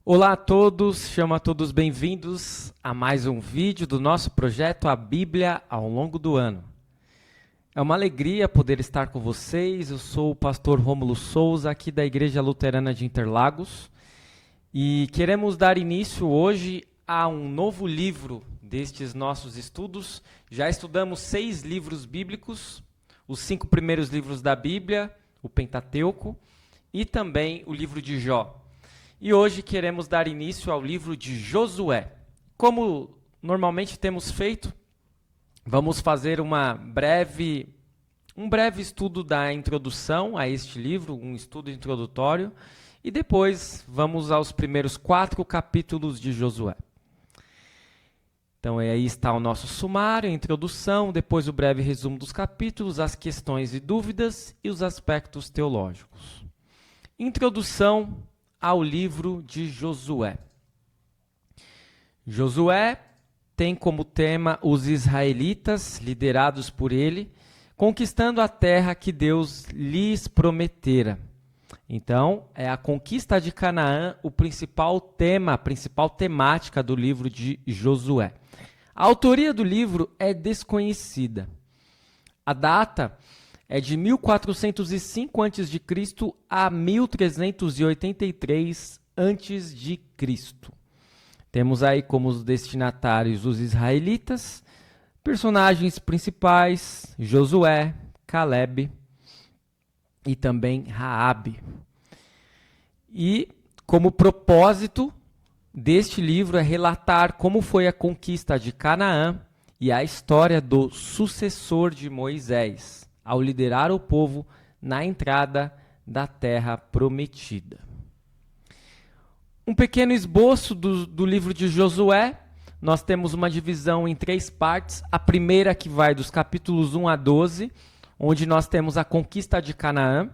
Olá a todos, chamo a todos bem-vindos a mais um vídeo do nosso projeto A Bíblia ao longo do ano. É uma alegria poder estar com vocês. Eu sou o pastor Rômulo Souza, aqui da Igreja Luterana de Interlagos, e queremos dar início hoje a um novo livro destes nossos estudos. Já estudamos 6 livros bíblicos, os 5 primeiros livros da Bíblia, o Pentateuco, e também o livro de Jó. E hoje queremos dar início ao livro de Josué. Como normalmente temos feito, vamos fazer um breve estudo da introdução a este livro, um estudo introdutório, e depois vamos aos primeiros 4 capítulos de Josué. Então aí está o nosso sumário, a introdução, depois o breve resumo dos capítulos, as questões e dúvidas e os aspectos teológicos. Introdução ao livro de Josué. Josué tem como tema os israelitas, liderados por ele, conquistando a terra que Deus lhes prometera. Então, é a conquista de Canaã o principal tema, a principal temática do livro de Josué. A autoria do livro é desconhecida. A data é de 1405 a.C. a 1383 a.C. Temos aí como os destinatários os israelitas, personagens principais, Josué, Caleb e também Raabe. E como propósito deste livro é relatar como foi a conquista de Canaã e a história do sucessor de Moisés, ao liderar o povo na entrada da terra prometida. Um pequeno esboço do livro de Josué. Nós temos uma divisão em 3 partes. A primeira que vai dos capítulos 1 a 12, onde nós temos a conquista de Canaã.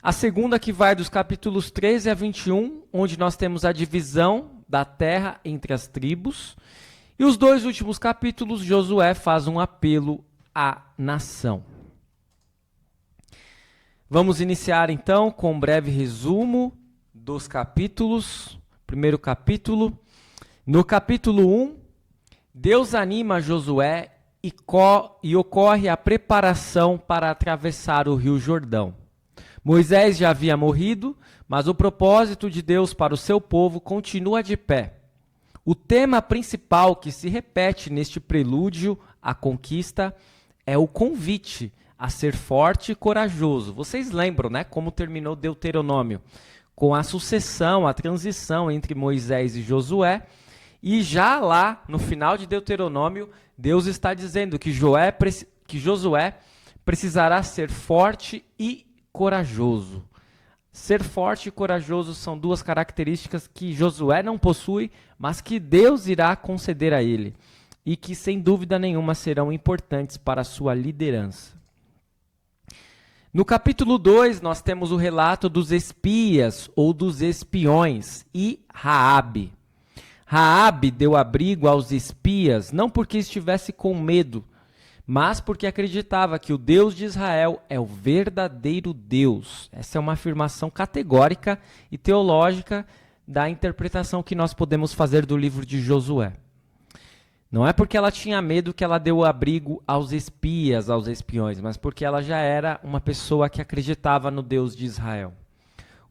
A segunda que vai dos capítulos 13 a 21, onde nós temos a divisão da terra entre as tribos. E os 2 últimos capítulos, Josué faz um apelo à nação. Vamos iniciar então com um breve resumo dos capítulos. Primeiro capítulo. No capítulo 1, Deus anima Josué e ocorre a preparação para atravessar o Rio Jordão. Moisés já havia morrido, mas o propósito de Deus para o seu povo continua de pé. O tema principal que se repete neste prelúdio à conquista é o convite a ser forte e corajoso. Vocês lembram, né, como terminou Deuteronômio? Com a sucessão, a transição entre Moisés e Josué. E já lá, no final de Deuteronômio, Deus está dizendo que Josué precisará ser forte e corajoso. Ser forte e corajoso são 2 características que Josué não possui, mas que Deus irá conceder a ele. E que, sem dúvida nenhuma, serão importantes para a sua liderança. No capítulo 2, nós temos o relato dos espias ou dos espiões e Raabe. Raabe deu abrigo aos espias não porque estivesse com medo, mas porque acreditava que o Deus de Israel é o verdadeiro Deus. Essa é uma afirmação categórica e teológica da interpretação que nós podemos fazer do livro de Josué. Não é porque ela tinha medo que ela deu abrigo aos espias, aos espiões, mas porque ela já era uma pessoa que acreditava no Deus de Israel.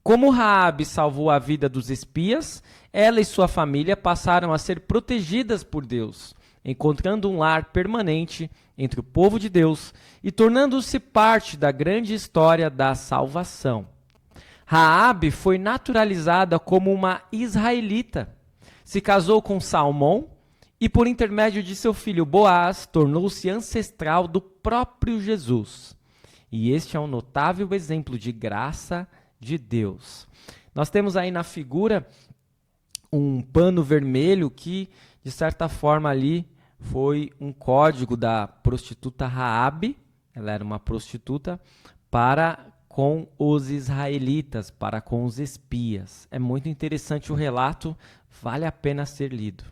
Como Raabe salvou a vida dos espias, ela e sua família passaram a ser protegidas por Deus, encontrando um lar permanente entre o povo de Deus e tornando-se parte da grande história da salvação. Raabe foi naturalizada como uma israelita, se casou com Salmão, e por intermédio de seu filho Boaz, tornou-se ancestral do próprio Jesus. E este é um notável exemplo de graça de Deus. Nós temos aí na figura um pano vermelho que, de certa forma, ali foi um código da prostituta Raabe. Ela era uma prostituta para com os israelitas, para com os espias. É muito interessante o relato, vale a pena ser lido.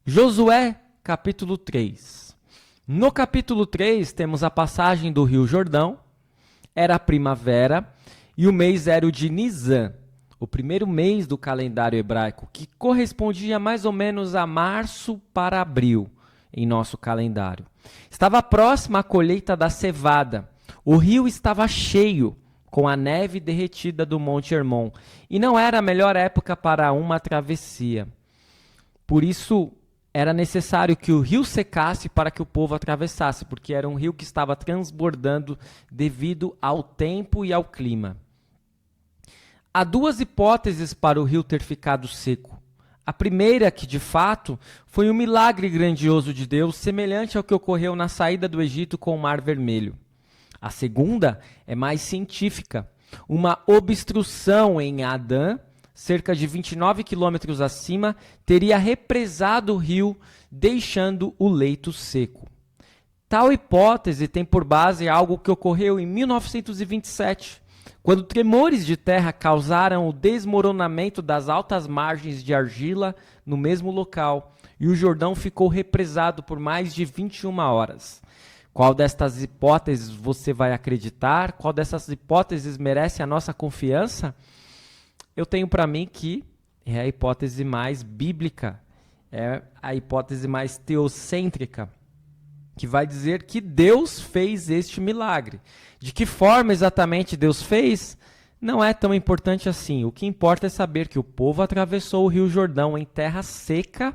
Josué, capítulo 3. No capítulo 3, temos a passagem do Rio Jordão. Era a primavera e o mês era o de Nisã. o primeiro mês do calendário hebraico, que correspondia mais ou menos a março para abril em nosso calendário. Estava próxima a colheita da cevada. O rio estava cheio, com a neve derretida do Monte Hermon, e não era a melhor época para uma travessia. Por isso, era necessário que o rio secasse para que o povo atravessasse, porque era um rio que estava transbordando devido ao tempo e ao clima. Há duas hipóteses para o rio ter ficado seco. A primeira, que de fato foi um milagre grandioso de Deus, semelhante ao que ocorreu na saída do Egito com o Mar Vermelho. A segunda é mais científica. Uma obstrução em Adã, cerca de 29 quilômetros acima, teria represado o rio, deixando o leito seco. Tal hipótese tem por base algo que ocorreu em 1927, quando tremores de terra causaram o desmoronamento das altas margens de argila no mesmo local, e o Jordão ficou represado por mais de 21 horas. Qual destas hipóteses você vai acreditar? Qual dessas hipóteses merece a nossa confiança? Eu tenho para mim que é a hipótese mais bíblica, é a hipótese mais teocêntrica, que vai dizer que Deus fez este milagre. De que forma exatamente Deus fez, não é tão importante assim. O que importa é saber que o povo atravessou o Rio Jordão em terra seca,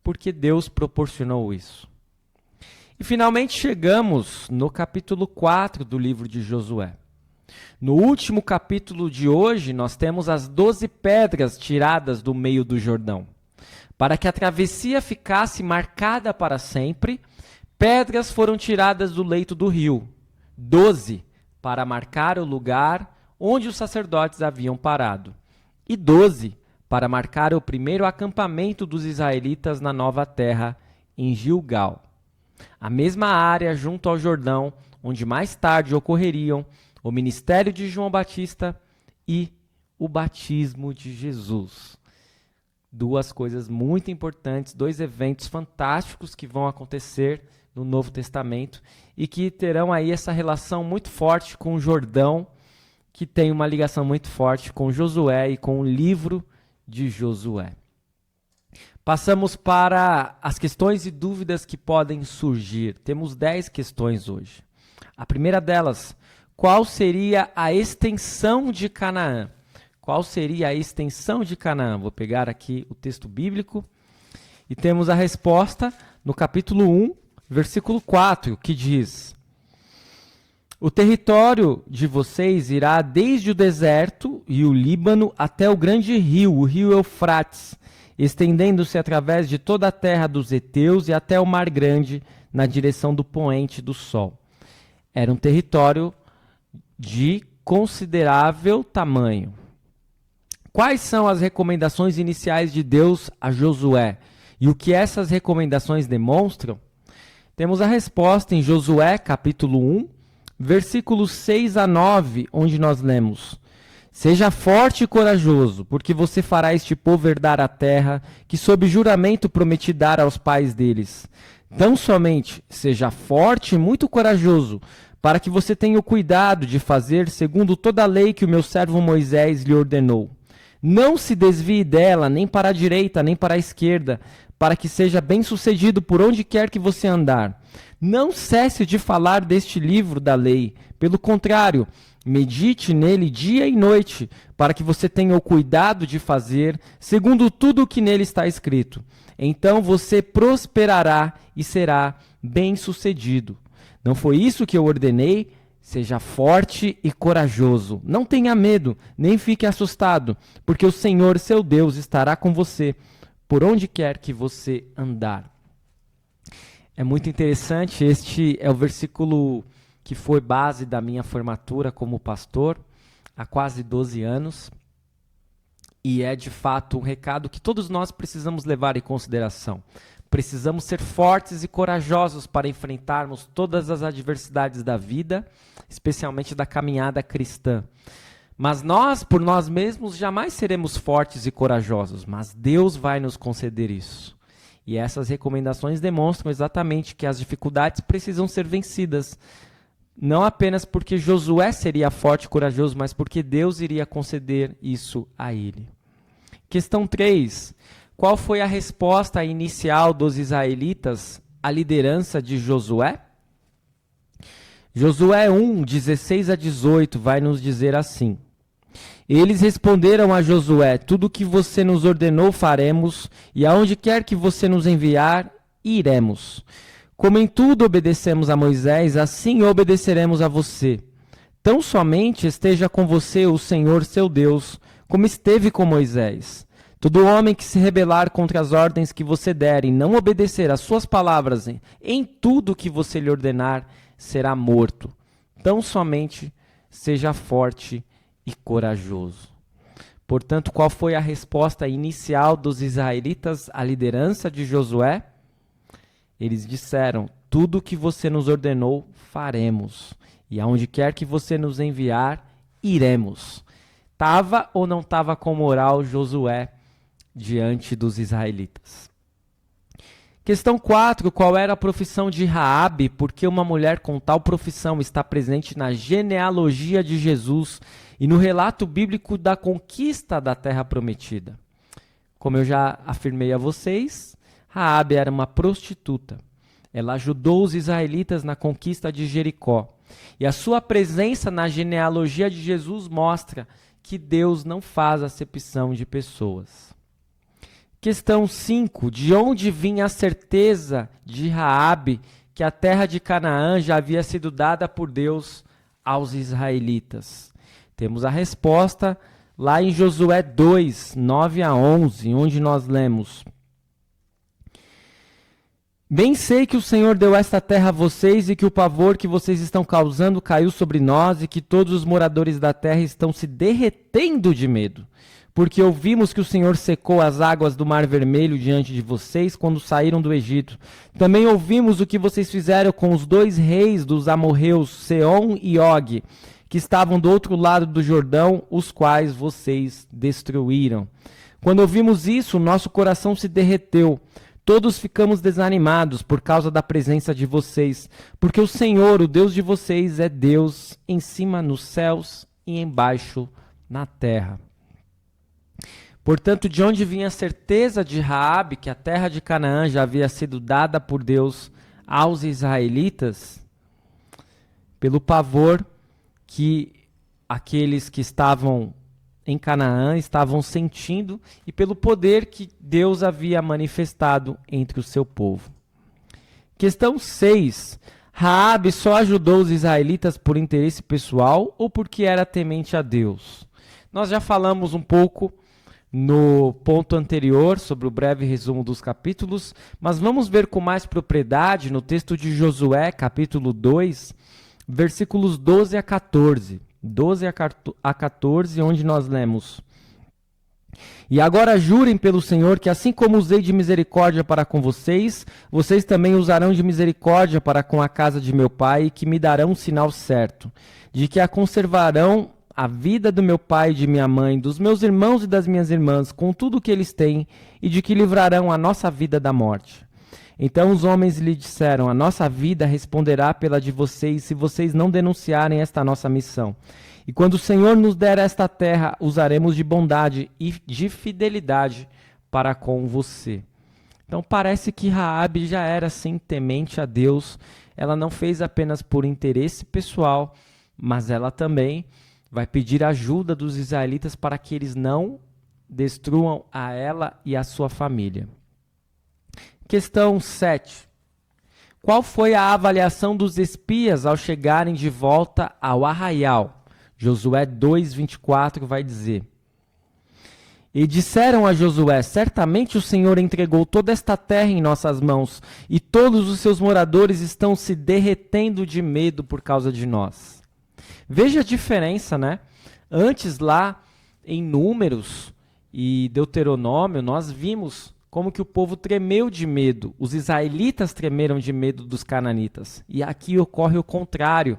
porque Deus proporcionou isso. E finalmente chegamos no capítulo 4 do livro de Josué. No último capítulo de hoje, nós temos as 12 pedras tiradas do meio do Jordão. Para que a travessia ficasse marcada para sempre, pedras foram tiradas do leito do rio, 12 para marcar o lugar onde os sacerdotes haviam parado, e 12 para marcar o primeiro acampamento dos israelitas na nova terra, em Gilgal. A mesma área junto ao Jordão, onde mais tarde ocorreriam o ministério de João Batista e o batismo de Jesus. Duas coisas muito importantes, dois eventos fantásticos que vão acontecer no Novo Testamento e que terão aí essa relação muito forte com o Jordão, que tem uma ligação muito forte com Josué e com o livro de Josué. Passamos para as questões e dúvidas que podem surgir. Temos 10 questões hoje. A primeira delas, qual seria a extensão de Canaã? Qual seria a extensão de Canaã? Vou pegar aqui o texto bíblico e temos a resposta no capítulo 1, versículo 4, que diz: o território de vocês irá desde o deserto e o Líbano até o grande rio, o rio Eufrates, estendendo-se através de toda a terra dos heteus e até o Mar Grande, na direção do poente do sol. Era um território de considerável tamanho. Quais são as recomendações iniciais de Deus a Josué? E o que essas recomendações demonstram? Temos a resposta em Josué, capítulo 1, versículos 6 a 9, onde nós lemos: seja forte e corajoso, porque você fará este povo herdar a terra que sob juramento prometi dar aos pais deles. Tão somente seja forte e muito corajoso, para que você tenha o cuidado de fazer segundo toda a lei que o meu servo Moisés lhe ordenou. Não se desvie dela, nem para a direita, nem para a esquerda, para que seja bem-sucedido por onde quer que você andar. Não cesse de falar deste livro da lei. Pelo contrário, medite nele dia e noite, para que você tenha o cuidado de fazer segundo tudo o que nele está escrito. Então você prosperará e será bem-sucedido. Não foi isso que eu ordenei? Seja forte e corajoso. Não tenha medo, nem fique assustado, porque o Senhor, seu Deus, estará com você, por onde quer que você andar. É muito interessante, este é o versículo que foi base da minha formatura como pastor, há quase 12 anos, e é de fato um recado que todos nós precisamos levar em consideração. Precisamos ser fortes e corajosos para enfrentarmos todas as adversidades da vida, especialmente da caminhada cristã. Mas nós, por nós mesmos, jamais seremos fortes e corajosos, mas Deus vai nos conceder isso. E essas recomendações demonstram exatamente que as dificuldades precisam ser vencidas. não apenas porque Josué seria forte e corajoso, mas porque Deus iria conceder isso a ele. Questão 3. Qual foi a resposta inicial dos israelitas à liderança de Josué? Josué 1, 16 a 18 vai nos dizer assim: Eles responderam a Josué: Tudo o que você nos ordenou faremos, e aonde quer que você nos enviar, iremos. Como em tudo obedecemos a Moisés, assim obedeceremos a você. Tão somente esteja com você o Senhor seu Deus, como esteve com Moisés. Todo homem que se rebelar contra as ordens que você der e não obedecer às suas palavras em tudo que você lhe ordenar, será morto. Tão somente seja forte e corajoso. Portanto, qual foi a resposta inicial dos israelitas à liderança de Josué? Eles disseram: tudo o que você nos ordenou, faremos. E aonde quer que você nos enviar, iremos. Estava ou não estava com moral Josué diante dos israelitas? Questão 4. Qual era a profissão de Raabe? Por que uma mulher com tal profissão está presente na genealogia de Jesus e no relato bíblico da conquista da Terra Prometida? Como eu já afirmei a vocês, Raabe era uma prostituta. Ela ajudou os israelitas na conquista de Jericó. E a sua presença na genealogia de Jesus mostra que Deus não faz acepção de pessoas. Questão 5. De onde vinha a certeza de Raabe que a terra de Canaã já havia sido dada por Deus aos israelitas? Temos a resposta lá em Josué 2, 9 a 11, onde nós lemos: Bem sei que o Senhor deu esta terra a vocês e que o pavor que vocês estão causando caiu sobre nós e que todos os moradores da terra estão se derretendo de medo. Porque ouvimos que o Senhor secou as águas do Mar Vermelho diante de vocês quando saíram do Egito. Também ouvimos o que vocês fizeram com os 2 reis dos amorreus, Seom e Og, que estavam do outro lado do Jordão, os quais vocês destruíram. Quando ouvimos isso, nosso coração se derreteu. Todos ficamos desanimados por causa da presença de vocês, porque o Senhor, o Deus de vocês, é Deus em cima nos céus e embaixo na terra. Portanto, de onde vinha a certeza de Raabe que a terra de Canaã já havia sido dada por Deus aos israelitas? Pelo pavor que aqueles que estavam em Canaã estavam sentindo e pelo poder que Deus havia manifestado entre o seu povo. Questão 6. Raabe só ajudou os israelitas por interesse pessoal ou porque era temente a Deus? Nós já falamos um pouco no ponto anterior sobre o breve resumo dos capítulos, mas vamos ver com mais propriedade no texto de Josué, capítulo 2, versículos 12 a 14. 12 a 14, onde nós lemos: E agora jurem pelo Senhor que assim como usei de misericórdia para com vocês, vocês também usarão de misericórdia para com a casa de meu pai, e que me darão um sinal certo, de que a conservarão a vida do meu pai e de minha mãe, dos meus irmãos e das minhas irmãs, com tudo o que eles têm, e de que livrarão a nossa vida da morte. Então os homens lhe disseram: a nossa vida responderá pela de vocês, se vocês não denunciarem esta nossa missão. E quando o Senhor nos der esta terra, usaremos de bondade e de fidelidade para com você. Então parece que Raabe já era assim temente a Deus. Ela não fez apenas por interesse pessoal, mas ela também vai pedir ajuda dos israelitas para que eles não destruam a ela e a sua família. Questão 7. Qual foi a avaliação dos espias ao chegarem de volta ao arraial? Josué 2:24 vai dizer: E disseram a Josué: certamente o Senhor entregou toda esta terra em nossas mãos, e todos os seus moradores estão se derretendo de medo por causa de nós. Veja a diferença, né? Antes lá em Números e Deuteronômio, nós vimos como que o povo tremeu de medo. Os israelitas tremeram de medo dos cananitas. E aqui ocorre o contrário.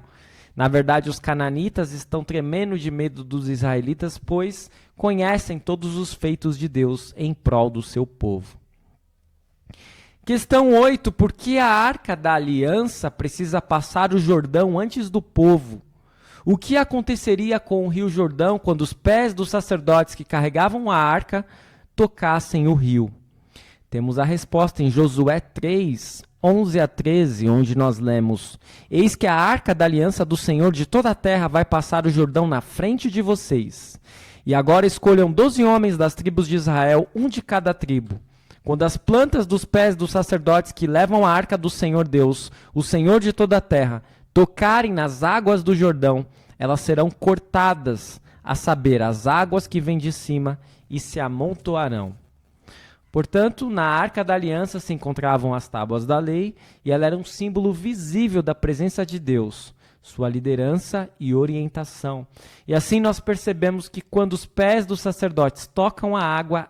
Na verdade, os cananitas estão tremendo de medo dos israelitas, pois conhecem todos os feitos de Deus em prol do seu povo. Questão 8. Por que a Arca da Aliança precisa passar o Jordão antes do povo? O que aconteceria com o Rio Jordão quando os pés dos sacerdotes que carregavam a arca tocassem o rio? Temos a resposta em Josué 3, 11 a 13, onde nós lemos: Eis que a arca da aliança do Senhor de toda a terra vai passar o Jordão na frente de vocês. E agora escolham 12 homens das tribos de Israel, um de cada tribo. Quando as plantas dos pés dos sacerdotes que levam a arca do Senhor Deus, o Senhor de toda a terra, tocarem nas águas do Jordão, elas serão cortadas, a saber, as águas que vêm de cima, e se amontoarão. Portanto, na Arca da Aliança se encontravam as tábuas da lei, e ela era um símbolo visível da presença de Deus, sua liderança e orientação. E assim nós percebemos que quando os pés dos sacerdotes tocam a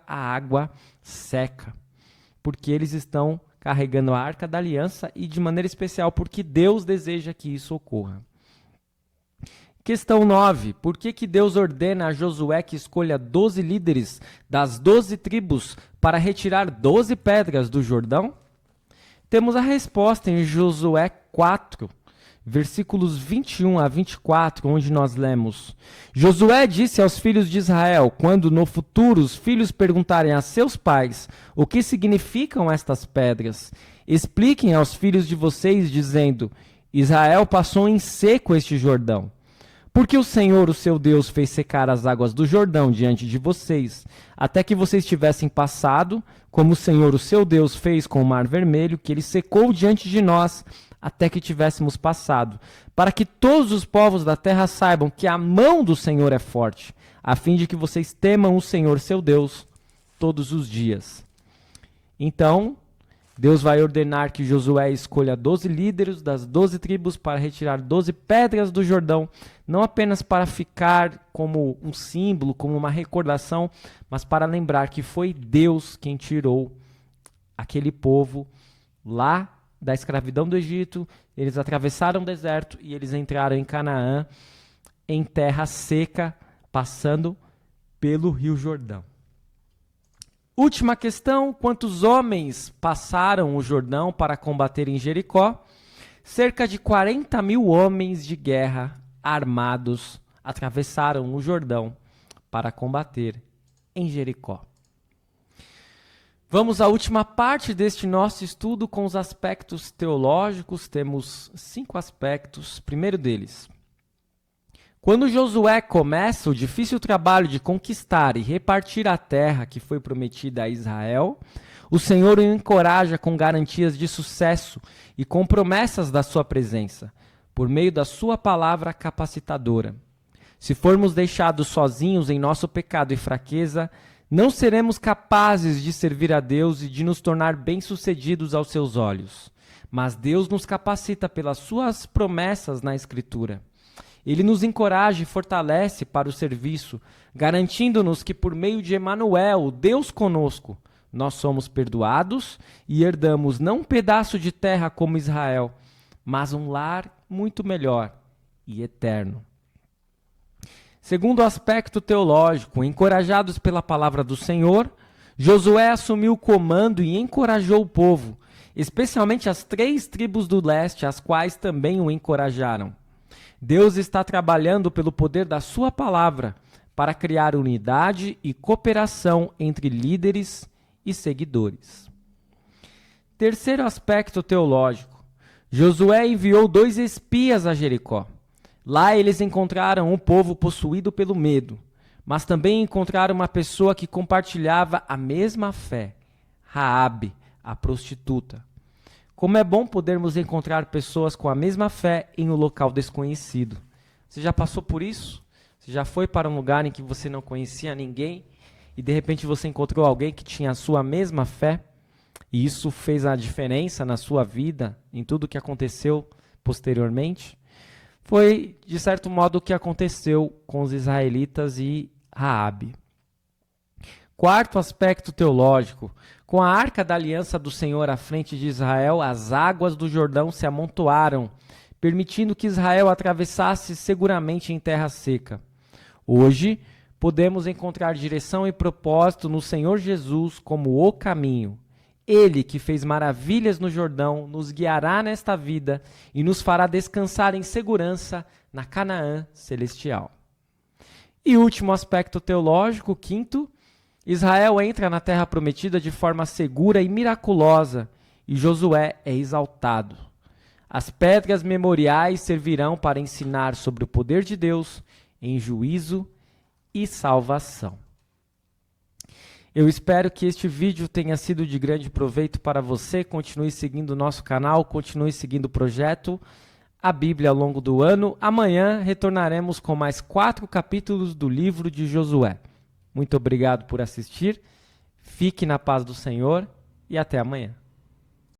água seca, porque eles estão carregando a Arca da Aliança e de maneira especial porque Deus deseja que isso ocorra. Questão 9. Por que Deus ordena a Josué que escolha 12 líderes das 12 tribos para retirar 12 pedras do Jordão? Temos a resposta em Josué 4, versículos 21 a 24, onde nós lemos: Josué disse aos filhos de Israel, quando no futuro os filhos perguntarem a seus pais o que significam estas pedras, expliquem aos filhos de vocês, dizendo: Israel passou em seco este Jordão. Porque o Senhor, o seu Deus, fez secar as águas do Jordão diante de vocês, até que vocês tivessem passado, como o Senhor, o seu Deus, fez com o Mar Vermelho, que ele secou diante de nós, até que tivéssemos passado, para que todos os povos da terra saibam que a mão do Senhor é forte, a fim de que vocês temam o Senhor, seu Deus, todos os dias. Então, Deus vai ordenar que Josué escolha 12 líderes das 12 tribos para retirar 12 pedras do Jordão, não apenas para ficar como um símbolo, como uma recordação, mas para lembrar que foi Deus quem tirou aquele povo lá da escravidão do Egito. Eles atravessaram o deserto e eles entraram em Canaã, em terra seca, passando pelo Rio Jordão. Última questão: quantos homens passaram o Jordão para combater em Jericó? Cerca de 40 mil homens de guerra armados atravessaram o Jordão para combater em Jericó. Vamos à última parte deste nosso estudo com os aspectos teológicos. Temos 5 aspectos. Primeiro deles: quando Josué começa o difícil trabalho de conquistar e repartir a terra que foi prometida a Israel, o Senhor o encoraja com garantias de sucesso e com promessas da sua presença, por meio da sua palavra capacitadora. Se formos deixados sozinhos em nosso pecado e fraqueza, não seremos capazes de servir a Deus e de nos tornar bem-sucedidos aos seus olhos. Mas Deus nos capacita pelas suas promessas na Escritura. Ele nos encoraja e fortalece para o serviço, garantindo-nos que por meio de Emanuel, o Deus conosco, nós somos perdoados e herdamos não um pedaço de terra como Israel, mas um lar muito melhor e eterno. Segundo aspecto teológico, encorajados pela palavra do Senhor, Josué assumiu o comando e encorajou o povo, especialmente as 3 tribos do leste, as quais também o encorajaram. Deus está trabalhando pelo poder da sua palavra para criar unidade e cooperação entre líderes e seguidores. Terceiro aspecto teológico: Josué enviou 2 espias a Jericó. Lá eles encontraram um povo possuído pelo medo, mas também encontraram uma pessoa que compartilhava a mesma fé, Raabe, a prostituta. Como é bom podermos encontrar pessoas com a mesma fé em um local desconhecido. Você já passou por isso? Você já foi para um lugar em que você não conhecia ninguém e de repente você encontrou alguém que tinha a sua mesma fé? E isso fez a diferença na sua vida, em tudo que aconteceu posteriormente? Foi, de certo modo, o que aconteceu com os israelitas e Raabe. Quarto aspecto teológico: com a arca da aliança do Senhor à frente de Israel, as águas do Jordão se amontoaram, permitindo que Israel atravessasse seguramente em terra seca. Hoje, podemos encontrar direção e propósito no Senhor Jesus como o caminho. Ele que fez maravilhas no Jordão, nos guiará nesta vida e nos fará descansar em segurança na Canaã celestial. E último aspecto teológico, quinto, Israel entra na terra prometida de forma segura e miraculosa, e Josué é exaltado. As pedras memoriais servirão para ensinar sobre o poder de Deus em juízo e salvação. Eu espero que este vídeo tenha sido de grande proveito para você. Continue seguindo o nosso canal, continue seguindo o projeto A Bíblia ao longo do ano. Amanhã retornaremos com mais 4 capítulos do livro de Josué. Muito obrigado por assistir, fique na paz do Senhor e até amanhã.